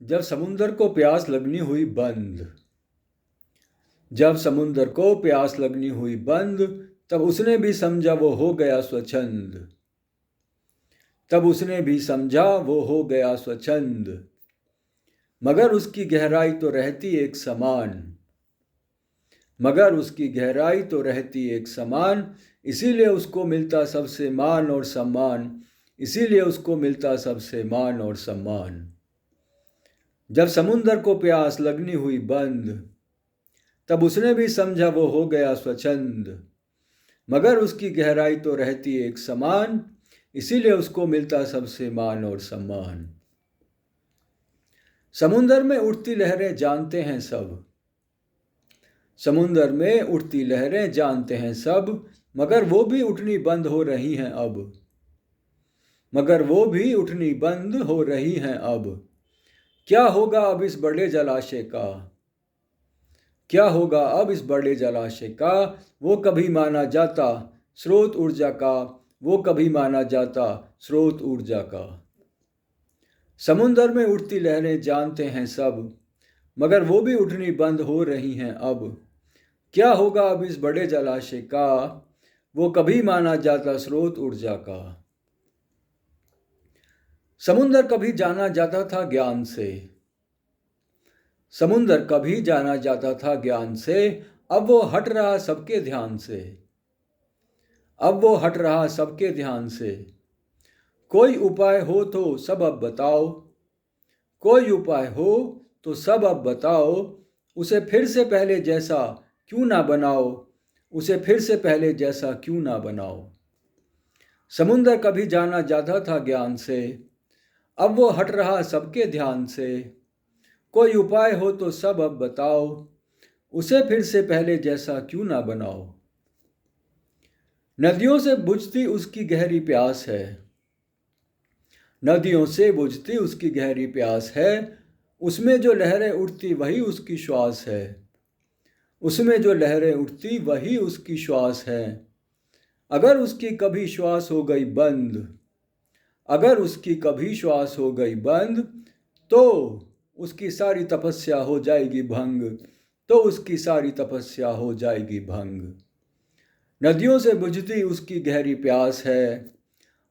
जब समुंदर को प्यास लगनी हुई बंद। जब समुंदर को प्यास लगनी हुई बंद, तब उसने भी समझा वो हो गया स्वच्छंद। तब उसने भी समझा वो हो गया स्वच्छंद। मगर उसकी गहराई तो रहती एक समान। मगर उसकी गहराई तो रहती एक समान। इसीलिए उसको मिलता सबसे मान और सम्मान। इसीलिए उसको मिलता सबसे मान और सम्मान। जब समुंदर को प्यास लगनी हुई बंद, तब उसने भी समझा वो हो गया स्वच्छंद। मगर उसकी गहराई तो रहती एक समान। इसीलिए उसको मिलता सबसे मान और सम्मान। समुंदर में उठती लहरें जानते हैं सब। समुंदर में उठती लहरें जानते हैं सब। मगर वो भी उठनी बंद हो रही हैं अब। मगर वो भी उठनी बंद हो रही हैं अब। क्या होगा अब इस बड़े जलाशय का? क्या होगा अब इस बड़े जलाशय का? वो कभी माना जाता स्रोत ऊर्जा का। वो कभी माना जाता स्रोत ऊर्जा का। समुंदर में उठती लहरें जानते हैं सब। मगर वो भी उठनी बंद हो रही हैं अब। क्या होगा अब इस बड़े जलाशय का? वो कभी माना जाता स्रोत ऊर्जा का। समुंदर कभी जाना जाता था ज्ञान से। समुंदर कभी जाना जाता था ज्ञान से। अब वो हट रहा सबके ध्यान से। अब वो हट रहा सबके ध्यान से। कोई उपाय हो तो सब अब बताओ। कोई उपाय हो तो सब अब बताओ। उसे फिर से पहले जैसा क्यों ना बनाओ। उसे फिर से पहले जैसा क्यों ना बनाओ। समुंदर कभी जाना जाता था ज्ञान से। अब वो हट रहा सबके ध्यान से। कोई उपाय हो तो सब अब बताओ। उसे फिर से पहले जैसा क्यों ना बनाओ। नदियों से बुझती उसकी गहरी प्यास है। नदियों से बुझती उसकी गहरी प्यास है। उसमें जो लहरें उठती वही उसकी श्वास है। उसमें जो लहरें उठती वही उसकी श्वास है। अगर उसकी कभी श्वास हो गई बंद, अगर उसकी कभी श्वास हो गई बंद, तो उसकी सारी तपस्या हो जाएगी भंग। तो उसकी सारी तपस्या हो जाएगी भंग। नदियों से बुझती उसकी गहरी प्यास है।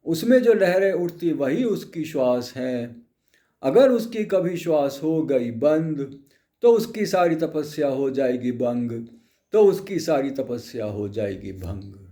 उसमें जो लहरें उठती वही उसकी श्वास है। अगर उसकी कभी श्वास हो गई बंद, तो उसकी सारी तपस्या हो जाएगी भंग। तो उसकी सारी तपस्या हो जाएगी भंग।